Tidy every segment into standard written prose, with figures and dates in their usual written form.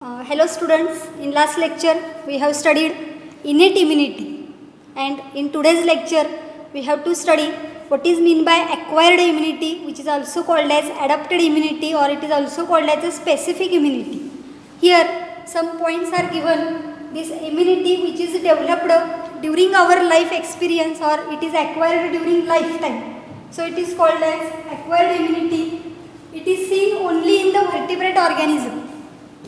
Hello students, in last lecture we have studied innate immunity, and in today's lecture we have to study what is mean by acquired immunity, which is also called as adapted immunity, or it is also called as a specific immunity. Here some points are given. This immunity which is developed during our life experience, or it is acquired during lifetime, so it is called as acquired immunity. It is seen only in the vertebrate organism,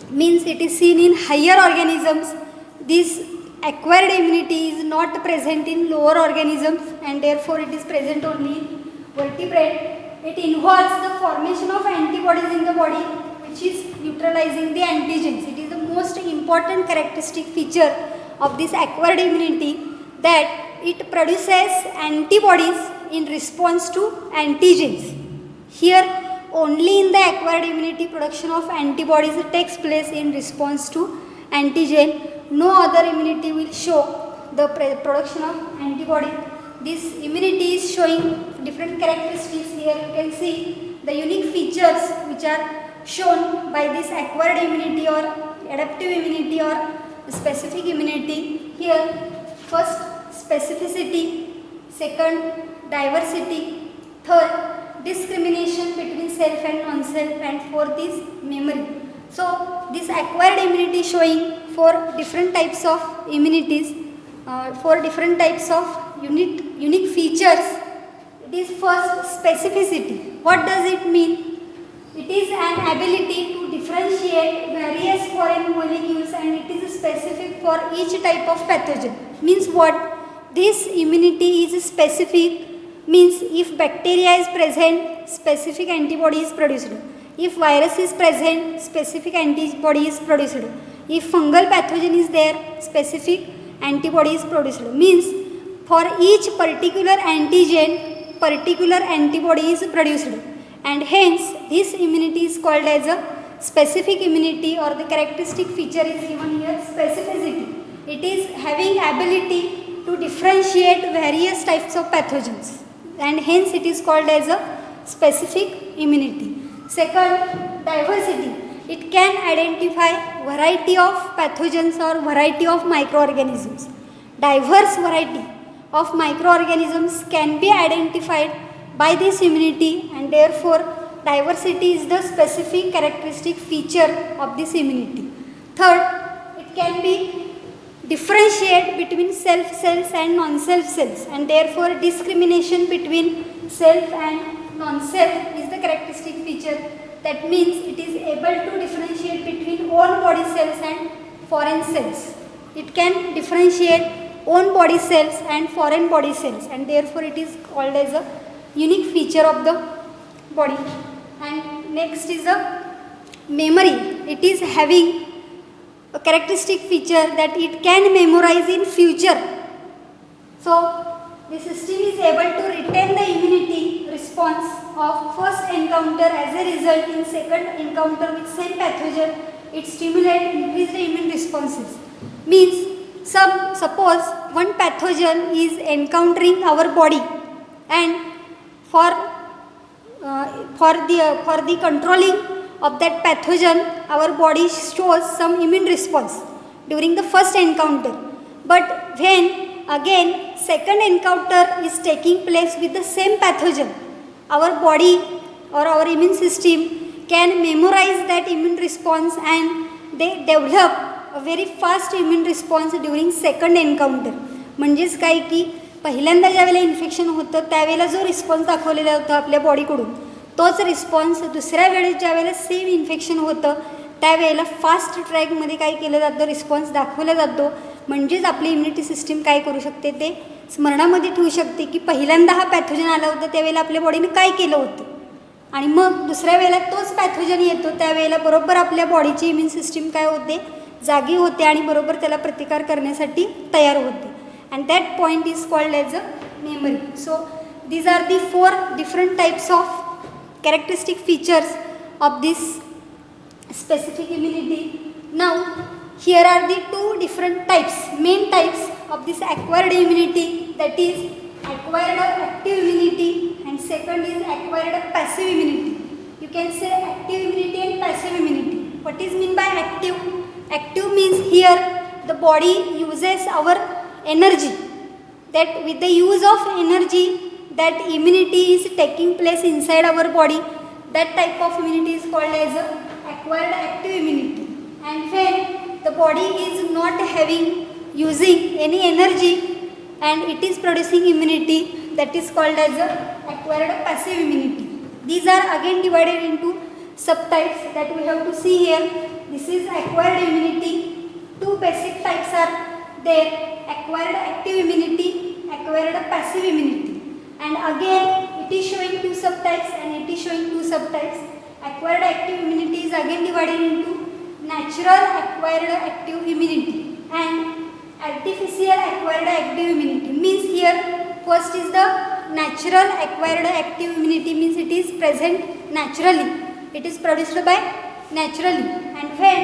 means it is seen in higher organisms. This acquired immunity is not present in lower organisms, and therefore it is present only in vertebrate. It involves the formation of antibodies in the body, which is neutralizing the antigens. It is the most important characteristic feature of this acquired immunity, that it produces antibodies in response to antigens. Here only in the acquired immunity production of antibodies takes place in response to antigen. No other immunity will show the production of antibody. This immunity is showing different characteristics. Here you can see the unique features which are shown by this acquired immunity or adaptive immunity or specific immunity. Here first specificity, second diversity, third discrimination between self and non-self, and fourth is memory. So this acquired immunity showing four different types of immunities, four different types of unique features. It is first specificity. What does it mean? It is an ability to differentiate various foreign molecules, and it is specific for each type of pathogen. Means what? This immunity is specific, means if bacteria is present, specific antibody is produced. If virus is present, specific antibody is produced. If fungal pathogen is there, specific antibody is produced. Means for each particular antigen, particular antibody is produced, and hence this immunity is called as a specific immunity, or the characteristic feature is given here, specificity. It is having ability to differentiate various types of pathogens, and hence it is called as a specific immunity. Second, diversity. It can identify variety of pathogens or variety of microorganisms. Diverse variety of microorganisms can be identified by this immunity, and therefore diversity is the specific characteristic feature of this immunity. Third, it can be differentiate between self cells and non-self cells, and therefore discrimination between self and non-self is the characteristic feature. That means it is able to differentiate between own body cells and foreign cells. It can differentiate own body cells and foreign body cells, and therefore it is called as a unique feature of the body. And next is the memory. It is having a characteristic feature that it can memorize in future. So the system is able to retain the immunity response of first encounter. As a result, in second encounter with same pathogen, it stimulates increase the immune responses. Means suppose one pathogen is encountering our body, and for the controlling of that pathogen, our body shows some immune response during the first encounter. But when again second encounter is taking place with the same pathogen, our body or our immune system can memorize that immune response, and they develop a very fast immune response during second encounter. म्हणजेच काय की पहिल्यांदा ज्यावेळेला infection होतं त्यावेळेला जो response दाखवलेला होता आपल्या बॉडीकडून, तोच रिस्पॉन्स दुसऱ्या वेळेस ज्यावेळेला सेम इन्फेक्शन होतं त्यावेळेला फास्ट ट्रॅकमध्ये काय केलं जातं, रिस्पॉन्स दाखवला जातो. म्हणजेच आपली इम्युनिटी सिस्टीम काय करू शकते, ते स्मरणामध्ये ठेवू शकते की पहिल्यांदा हा पॅथोजन आला होता त्यावेळेला आपल्या बॉडीने काय केलं होतं, आणि मग दुसऱ्या वेळेला तोच पॅथोजन येतो त्यावेळेला बरोबर आपल्या बॉडीची इम्युन सिस्टीम काय होते, जागी होते, आणि बरोबर त्याला प्रतिकार करण्यासाठी तयार होते. And that point is called as a memory. So these are the four different types of characteristic features of this specific immunity. Now here are the two different types, main types of this acquired immunity, that is acquired active immunity, and second is acquired passive immunity. You can say active immunity and passive immunity. What is mean by active? here the body uses our energy, that with the use of energy that immunity is taking place inside our body, that type of immunity is called as acquired active immunity. And when the body is not having using any energy and it is producing immunity, that is called as acquired passive immunity. These are again divided into subtypes that we have to see here. This is acquired immunity. Two basic types are there: acquired active immunity, acquired passive immunity. And again it is showing two subtypes and it is showing two subtypes. Acquired active immunity is again divided into natural acquired active immunity and artificial acquired active immunity. Means here first is the natural acquired active immunity, means it is present naturally, it is produced by naturally, and when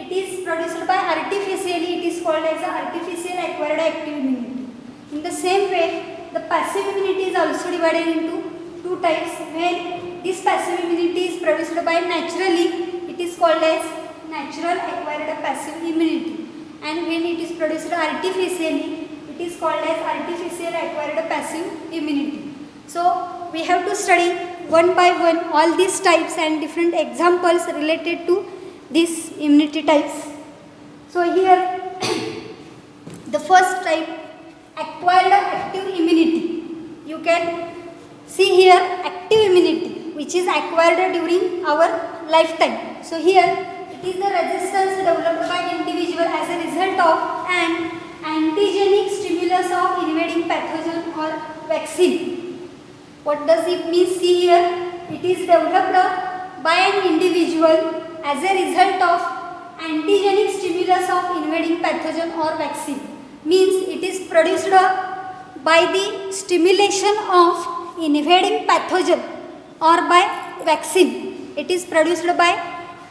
it is produced by artificially, it is called as artificial acquired active immunity. In the same way, the passive immunity is also divided into two types. When this passive immunity is produced by naturally, it is called as natural acquired passive immunity, and when it is produced artificially, it is called as artificial acquired passive immunity. So we have to study one by one all these types and different examples related to these immunity types. So here the first type, acquired active immunity. You can see here active immunity which is acquired during our lifetime. So here it is the resistance developed by individual as a result of an antigenic stimulus of invading pathogen or vaccine. What does it mean? See here, it is developed by an individual as a result of antigenic stimulus of invading pathogen or vaccine. Means it is produced by the stimulation of invading pathogen or by vaccine. It is produced by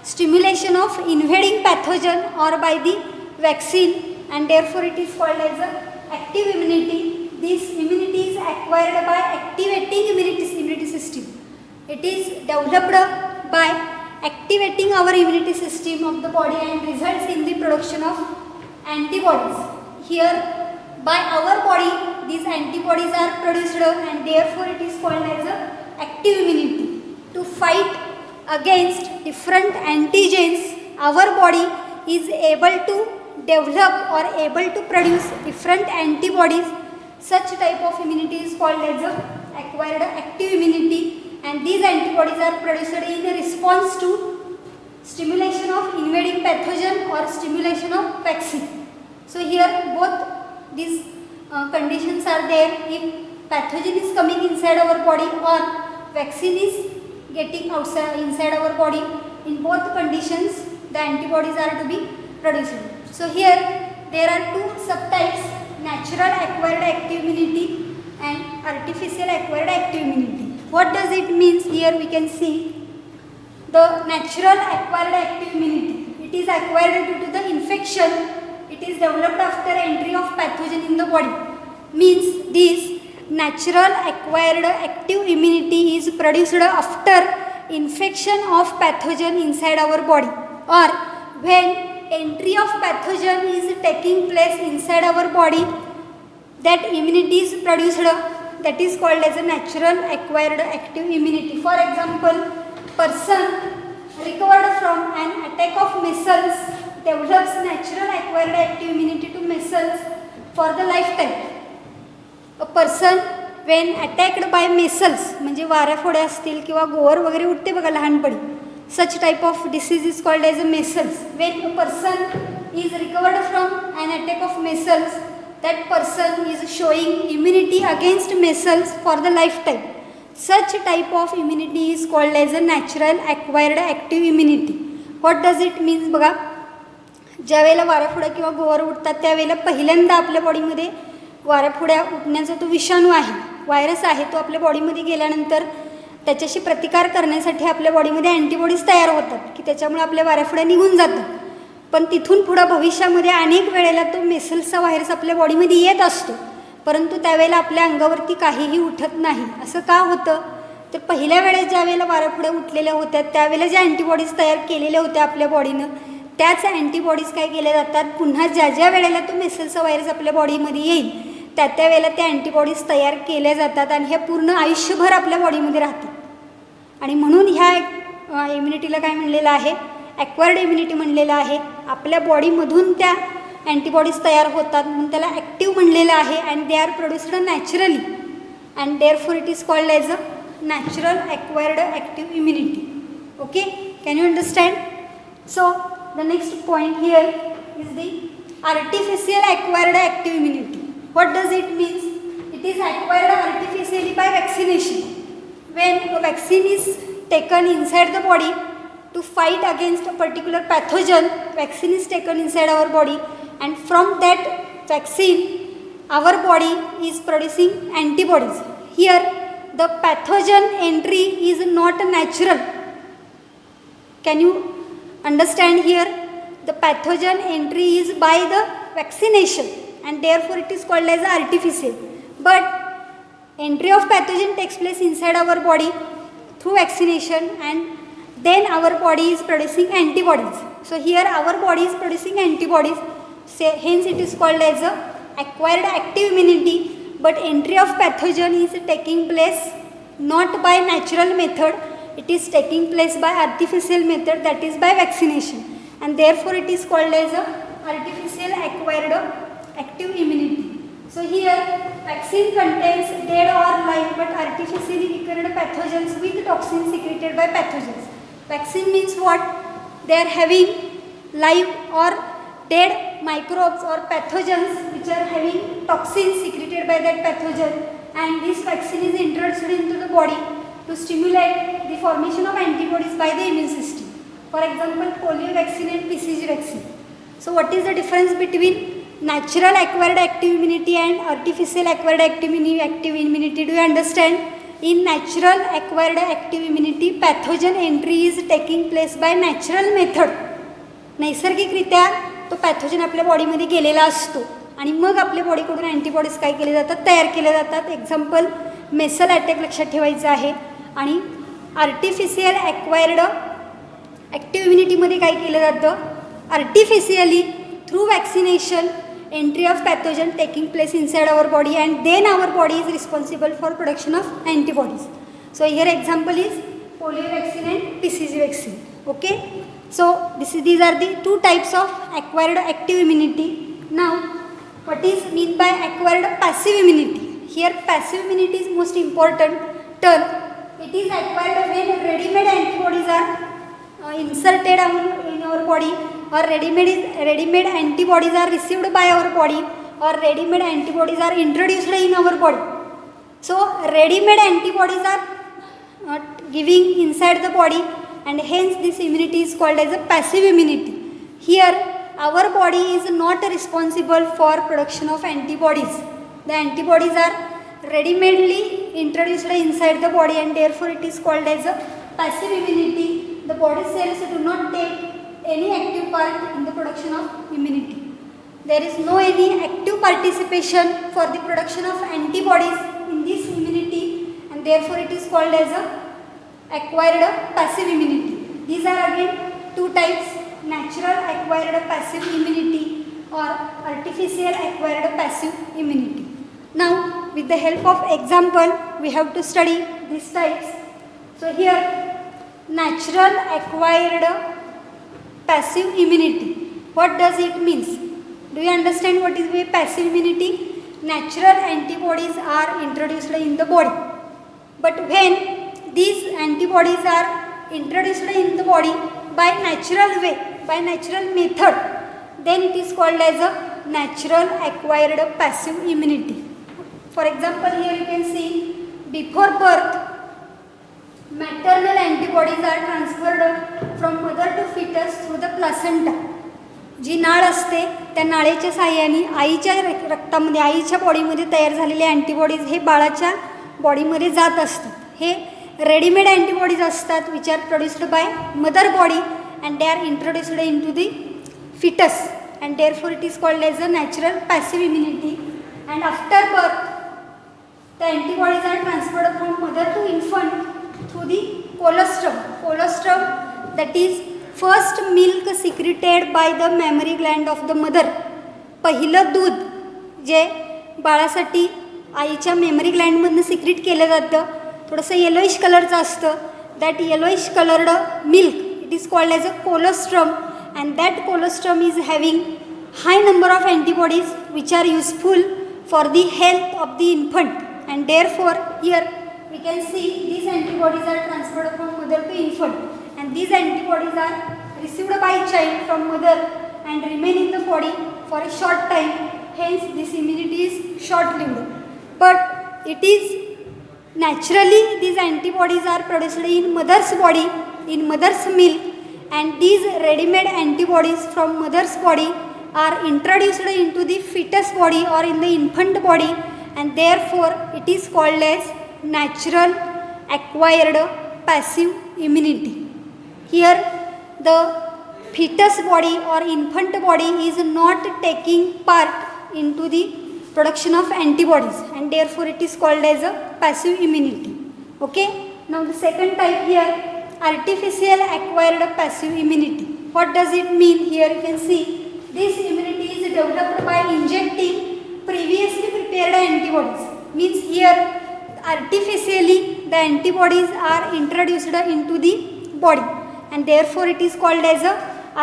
stimulation of invading pathogen or by the vaccine, and therefore it is called as active immunity. This immunity is acquired by activating immunity system. It is developed by activating our immunity system of the body and results in the production of antibodies. Here by our body these antibodies are produced and therefore it is called as active immunity. To fight against different antigens, our body is able to develop or able to produce different antibodies. Such type of immunity is called as acquired active immunity, and these antibodies are produced in response to stimulation of invading pathogen or stimulation of vaccine. So here both these conditions are there. If pathogen is coming inside our body or vaccine is getting outside inside our body, in both conditions the antibodies are to be produced. So here there are two subtypes, natural acquired active immunity and artificial acquired active immunity. What does it mean? Here we can see the natural acquired active immunity. It is acquired due to the infection. It is developed after entry of pathogen in the body. Means this natural acquired active immunity is produced after infection of pathogen inside our body, or when entry of pathogen is taking place inside our body, that immunity is produced, that is called as a natural acquired active immunity. For example, person recovered from an attack of measles develops natural acquired active immunity to measles for the lifetime. A person when attacked by measles, म्हणजे वाऱ्याफोड्या असतील किंवा गोवर वगैरे उठते बघा लहानपणी, such type of disease is called as a measles. When a person is recovered from an attack of measles, that person is showing immunity against measles for the lifetime. Such type of immunity is called as a natural acquired active immunity. What does it mean? बघा, ज्या वेळेला वाऱ्याफोड्या किंवा गोवर उठतात त्यावेळेला पहिल्यांदा आपल्या बॉडीमध्ये वाऱ्याफोड्या उठण्याचा तो विषाणू आहे, व्हायरस आहे, तो आपल्या बॉडीमध्ये गेल्यानंतर त्याच्याशी प्रतिकार करण्यासाठी आपल्या बॉडीमध्ये अँटीबॉडीज तयार होतात की त्याच्यामुळे आपल्या वाऱ्याफोड्या निघून जातात. पण तिथून पुढे भविष्यामध्ये अनेक वेळेला तो मेसल्सचा व्हायरस आपल्या बॉडीमध्ये येत असतो, परंतु त्यावेळेला आपल्या अंगावरती काहीही उठत नाही. असं का होतं? तर पहिल्या वेळेस ज्या वेळेला वाऱ्याफोड्या उठलेल्या होत्या त्यावेळेला ज्या अँटीबॉडीज तयार केलेल्या होत्या आपल्या बॉडीनं त्याच अँटीबॉडीज काय केल्या जातात, पुन्हा ज्या ज्या वेळेला तो मेसलचा व्हायरस आपल्या बॉडीमध्ये येईल त्या त्या वेळेला त्या अँटीबॉडीज तयार केल्या जातात आणि ह्या पूर्ण आयुष्यभर आपल्या बॉडीमध्ये राहतात. आणि म्हणून ह्या इम्युनिटीला काय म्हणलेलं आहे, ॲक्वायर्ड इम्युनिटी म्हणलेलं आहे. आपल्या बॉडीमधून त्या अँटीबॉडीज तयार होतात म्हणून त्याला ॲक्टिव्ह म्हणलेलं आहे. And they are produced naturally and therefore it is called as a natural acquired active immunity. Okay, can you understand? So the next point here is the artificial acquired active immunity. What does it mean? It is acquired artificially by vaccination. When a vaccine is taken inside the body to fight against a particular pathogen, vaccine is taken inside our body, and from that vaccine our body is producing antibodies. Here the pathogen entry is not natural. Can you understand here? The pathogen entry is by the vaccination and therefore it is called as artificial. But entry of pathogen takes place inside our body through vaccination and then our body is producing antibodies. So here our body is producing antibodies, hence it is called as a acquired active immunity. But entry of pathogen is taking place not by natural method, it is taking place by artificial method, that is by vaccination, and therefore it is called as a artificial acquired active immunity. So here vaccine contains dead or live but artificially recurred pathogens with toxins secreted by pathogens. Vaccine means what? They are having live or dead microbes or pathogens which are having toxins secreted by that pathogen, and this vaccine is introduced into the body to stimulate the formation of antibodies by the immune system. For example, polio vaccine and BCG vaccine. So what is the difference between natural acquired active immunity and artificial acquired active immunity? Do you understand? In natural acquired active immunity, pathogen entry is taking place by natural method. नैसर्गिकरित्या तो pathogen आपल्या बॉडीमध्ये गेलेला असतो आणि मग आपल्या बॉडीकडून antibodies काय केले जातात, तयार केले जातात. एक्झाम्पल मेसल अटॅक लक्षात ठेवायचं आहे. आणि आर्टिफिशियल ॲक्वायर्ड ॲक्टिव्ह इम्युनिटीमध्ये काय केलं जातं, artificially through vaccination entry of pathogen taking place inside our body and then our body is responsible for production of antibodies. So here example is polio vaccine and BCG vaccine. Okay, so these are the two types of acquired active immunity. Now what is mean by acquired passive immunity? Here passive immunity is most important term. It is acquired when ready-made antibodies are inserted in our body, or ready-made antibodies are received by our body, or ready-made antibodies are introduced in our body. So ready-made antibodies are giving inside the body, and hence this immunity is called as a passive immunity. Here our body is not responsible for production of antibodies. The antibodies are ready-madely introduced inside the body and therefore it is called as a passive immunity. The body cells do not take any active part in the production of immunity. There is no any active participation for the production of antibodies in this immunity and therefore it is called as a acquired passive immunity. These are again two types, natural acquired passive immunity or artificial acquired passive immunity. Now with the help of example we have to study these types. So here natural acquired passive immunity, what does it means? Do you understand what is passive immunity? Natural antibodies are introduced in the body, but when these antibodies are introduced in the body by natural way, by natural method, then it is called as a natural acquired passive immunity. For example, here you can see before birth maternal antibodies are transferred from mother to fetus through the placenta. जी नाळ असते त्या नाळेच्या साहाय्याने आईच्या रक्तामध्ये, आईच्या बॉडीमध्ये तयार झालेले antibodies हे बाळाच्या बॉडीमध्ये जात असतात. हे रेडीमेड अँटीबॉडीज असतात which are produced by mother body and they are introduced into the foetus and therefore it is called as a natural passive immunity. And after birth the antibodies are transferred from mother to infant through the colostrum. Colostrum, that is first milk secreted by the memory Gland of the mother. पहिलं दूध जे बाळासाठी आईच्या memory ग्लँडमधनं secrete केलं जातं, थोडंसं yellowish कलरचं असतं. That yellowish coloured milk it is called as a colostrum, and that colostrum is having high number of antibodies which are useful for the health of the infant. And therefore here we can see these antibodies are transferred from mother to infant, and these antibodies are received by child from mother and remain in the body for a short time. Hence this immunity is short lived, but it is naturally these antibodies are produced in mother's body, in mother's milk, and these ready made antibodies from mother's body are introduced into the fetus body or in the infant body, and therefore it is called as natural acquired passive immunity. Here the fetus body or infant body is not taking part into the production of antibodies, and therefore it is called as a passive immunity. Okay, now the second type here, artificial acquired passive immunity. What does it mean? Here you can see this immunity is developed by injecting previously prepared antibodies. Means here artificially the antibodies are introduced into the body, and therefore it is called as a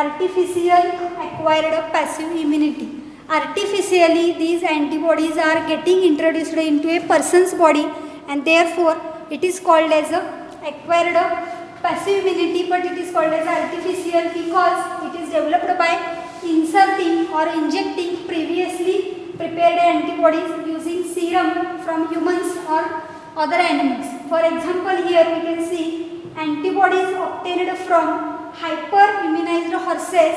artificial acquired passive immunity. Artificially these antibodies are getting introduced into a person's body, and therefore it is called as a acquired passive immunity, but it is called as artificial because it is developed by inserting or injecting previously prepared antibodies using serum from humans or other animals. For example, here we can see antibodies obtained from hyper-immunized horses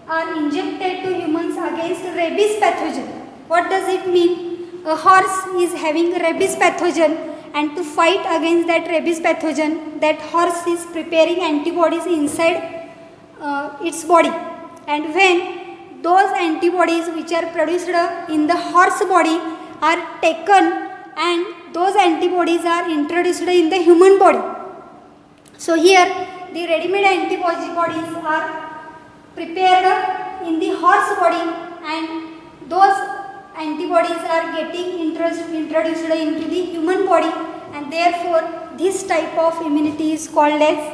are injected to humans against rabies pathogen. What does it mean? A horse is having rabies pathogen, and to fight against that rabies pathogen, that horse is preparing antibodies inside its body. And when those antibodies which are produced in the horse body are taken, and those antibodies are introduced in the human body. So here the ready-made antibodies are prepared in the horse body, and those antibodies are getting introduced into the human body, and therefore this type of immunity is called as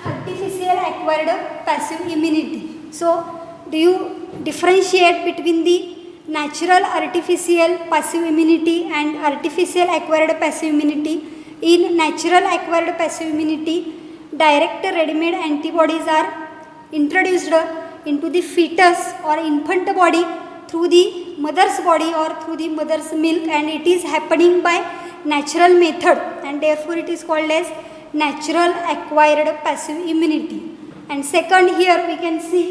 artificial acquired passive immunity. So do you differentiate between the natural artificial passive immunity and artificial acquired passive immunity? In natural acquired passive immunity, direct ready-made antibodies are introduced into the fetus or infant body through the mother's body or through the mother's milk, and it is happening by natural method, and therefore it is called as natural acquired passive immunity. And second, here we can see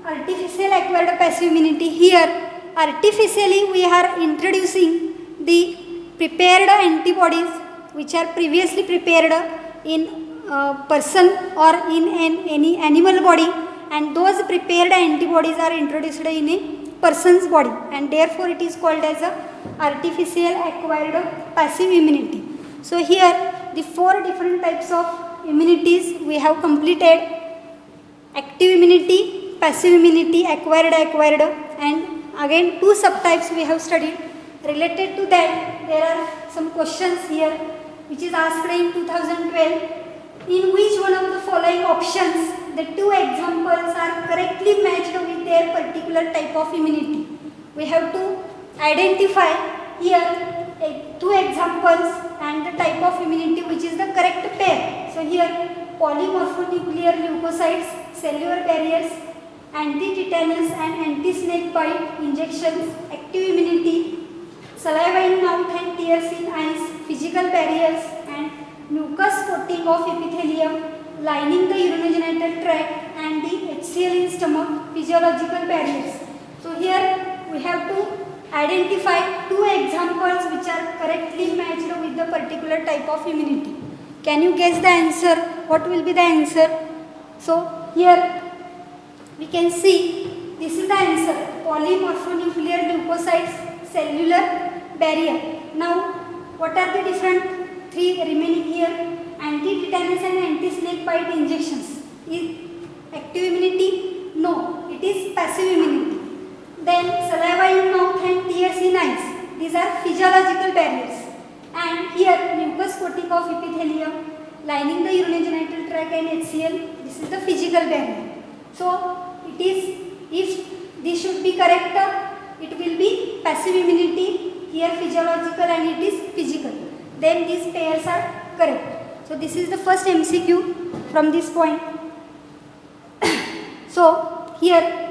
artificial acquired passive immunity. Here artificially we are introducing the prepared antibodies which are previously prepared in a person or in any animal body, and those prepared antibodies are introduced in a person's body, and therefore it is called as a artificial acquired passive immunity. So here the four different types of immunities we have completed: active immunity, passive immunity, acquired, and again two subtypes we have studied. Related to that, there are some questions here which is asked in 2012. In which one of the following options the two examples are correctly matched with their particular type of immunity? We have to identify here two examples and the type of immunity which is the correct pair. So here polymorphonuclear leukocytes, cellular barriers, anti-tetanus and anti-snake bite injections, active immunity, saliva in mouth and tears in eyes, physical barriers, and mucus coating of epithelium lining the urinogenital tract, and the HCl in stomach, physiological barriers. So here we have to identify two examples which are correctly matched with the particular type of immunity. Can you guess the answer? What will be the answer? So here we can see this is the answer: polymorphonuclear leukocytes, cellular barrier. Now what are the different three remaining here? Anti-tetanus and anti-snake bite injections. Active immunity? No, it is passive immunity. Then saliva in mouth and tears in eyes. These are physiological barriers. And here mucous coating of epithelium lining the urinogenital tract and HCl. This is the physical barrier. So it is, if this should be correct, it will be passive immunity. Here physiological and it is physical. Then these pairs are correct. So this is the first MCQ from this point. So here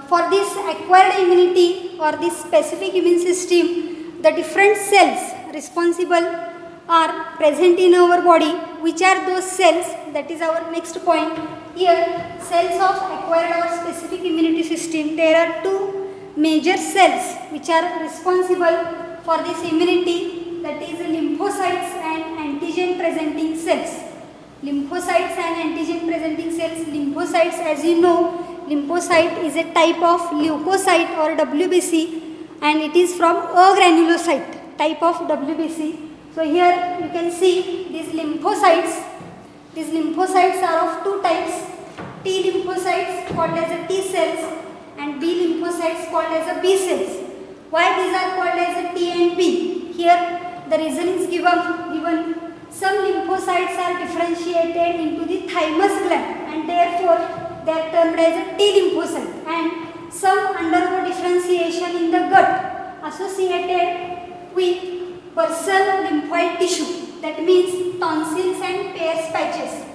for this acquired immunity or this specific immune system, the different cells responsible are present in our body. Which are those cells? That is our next point. Here cells of acquired or specific immunity system, there are two major cells which are responsible for this immunity, that is lymphocytes and antigen presenting cells. Lymphocytes and antigen presenting cells. Lymphocytes, as you know, lymphocyte is a type of leukocyte or WBC, and it is from a granulocyte type of WBC. So here you can see these lymphocytes. These lymphocytes are of two types. T lymphocytes called as a T cells and B lymphocytes called as a B cells. Why these are called as a T and B? Here the reason is given. Some lymphocytes are differentiated into the thymus gland and therefore they are termed as a T lymphocyte, and some undergo differentiation in the gut associated with bursal lymphoid tissue, that means tonsils and Peyer's patches.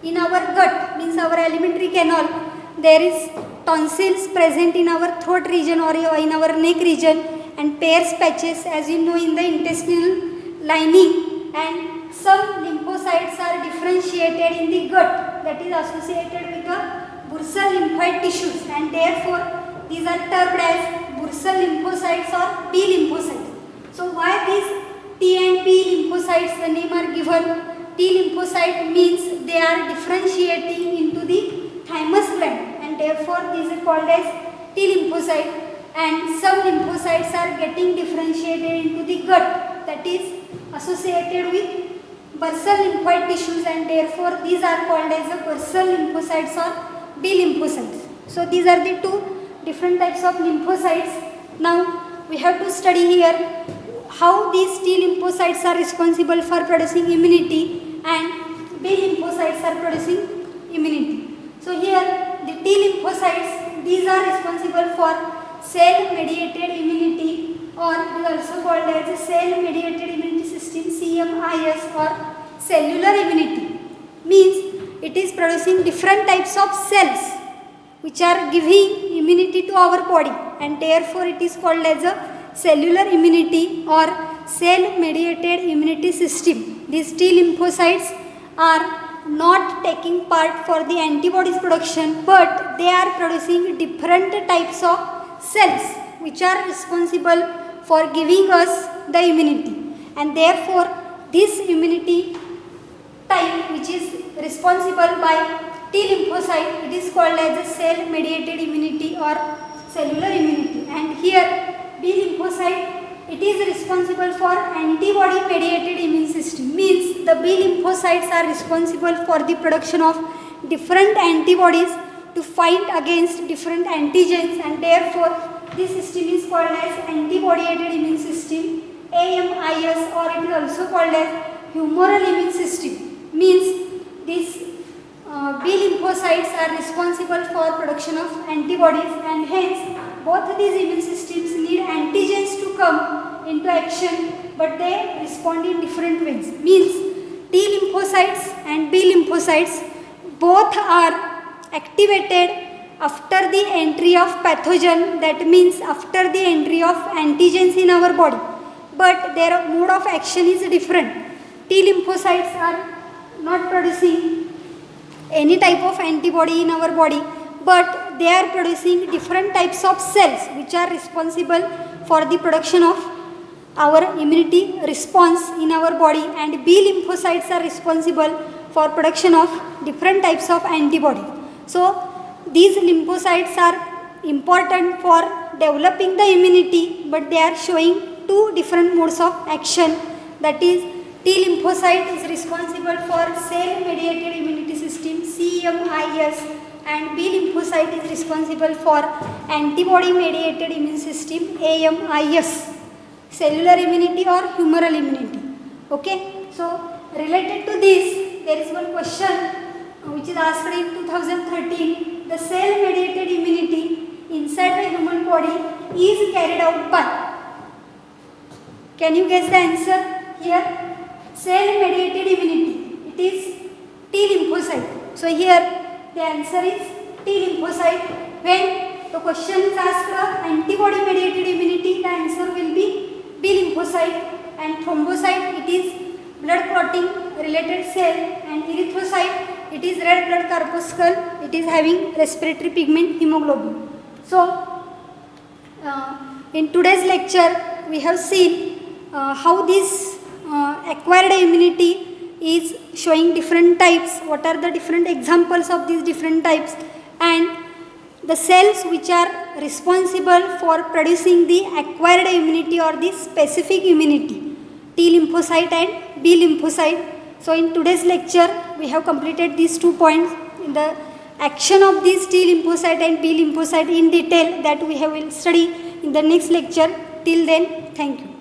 In our gut, means our alimentary canal, there is tonsils present in our throat region or in our neck region, and Peyer's patches, as you know, in the intestinal lining, and some lymphocytes are differentiated in the gut, that is associated with the bursal lymphoid tissues, and therefore these are termed as bursal lymphocytes or B lymphocytes. So why these T and B lymphocytes, the name are given? T lymphocyte means they are differentiating into the thymus gland, and therefore these are called as T lymphocyte, and some lymphocytes are getting differentiated into the gut, that is associated with bursal lymphoid tissues, and therefore these are called as the bursal lymphocytes or B lymphocytes. So these are the two different types of lymphocytes. Now we have to study here how these T lymphocytes are responsible for producing immunity and B lymphocytes are producing immunity. So here the T lymphocytes, these are responsible for cell mediated immunity, or it is also called as cell mediated immunity system, CMIS, or cellular immunity. Means it is producing different types of cells which are giving immunity to our body, and therefore it is called as a cellular immunity or cell mediated immunity system. These T lymphocytes are not taking part for the antibodies production, but they are producing different types of cells which are responsible for giving us the immunity, and therefore this immunity type which is responsible by T lymphocyte, it is called as a cell mediated immunity or cellular immunity. And here B lymphocyte, it is responsible for antibody mediated immune system, means the B lymphocytes are responsible for the production of different antibodies to fight against different antigens, and therefore this system is called as antibody-aided immune system, AMIS, or it is also called as humoral immune system. Means these B lymphocytes are responsible for production of antibodies, and hence both these immune systems need antigens to come into action, but they respond in different ways. Means T lymphocytes and B lymphocytes both are activated after the entry of pathogen, that means after the entry of antigens in our body, but their mode of action is different. T lymphocytes are not producing any type of antibody in our body, but they are producing different types of cells which are responsible for the production of our immunity response in our body, and B lymphocytes are responsible for production of different types of antibody. So these lymphocytes are important for developing the immunity, but they are showing two different modes of action, that is T lymphocyte is responsible for cell mediated immunity system, CMIS, and B lymphocyte is responsible for antibody mediated immune system, AMIS, cellular immunity or humoral immunity. Okay, so related to this, there is one question which is asked in 2013. The cell mediated immunity inside the human body is carried out by, can you guess the answer here? Cell mediated immunity, it is T lymphocyte. So here the answer is T lymphocyte. When the question is asked antibody mediated immunity, the answer will be B lymphocyte, and thrombocyte, it is blood clotting related cell, and erythrocyte, it is red blood corpuscle, it is having respiratory pigment hemoglobin. So in today's lecture we have seen how this acquired immunity is showing different types, what are the different examples of these different types, and the cells which are responsible for producing the acquired immunity or the specific immunity, T lymphocyte and B lymphocyte. So in today's lecture we have completed these 2 points in the action of these T lymphocyte and B lymphocyte in detail, that we will study in the next lecture. Till then, thank you.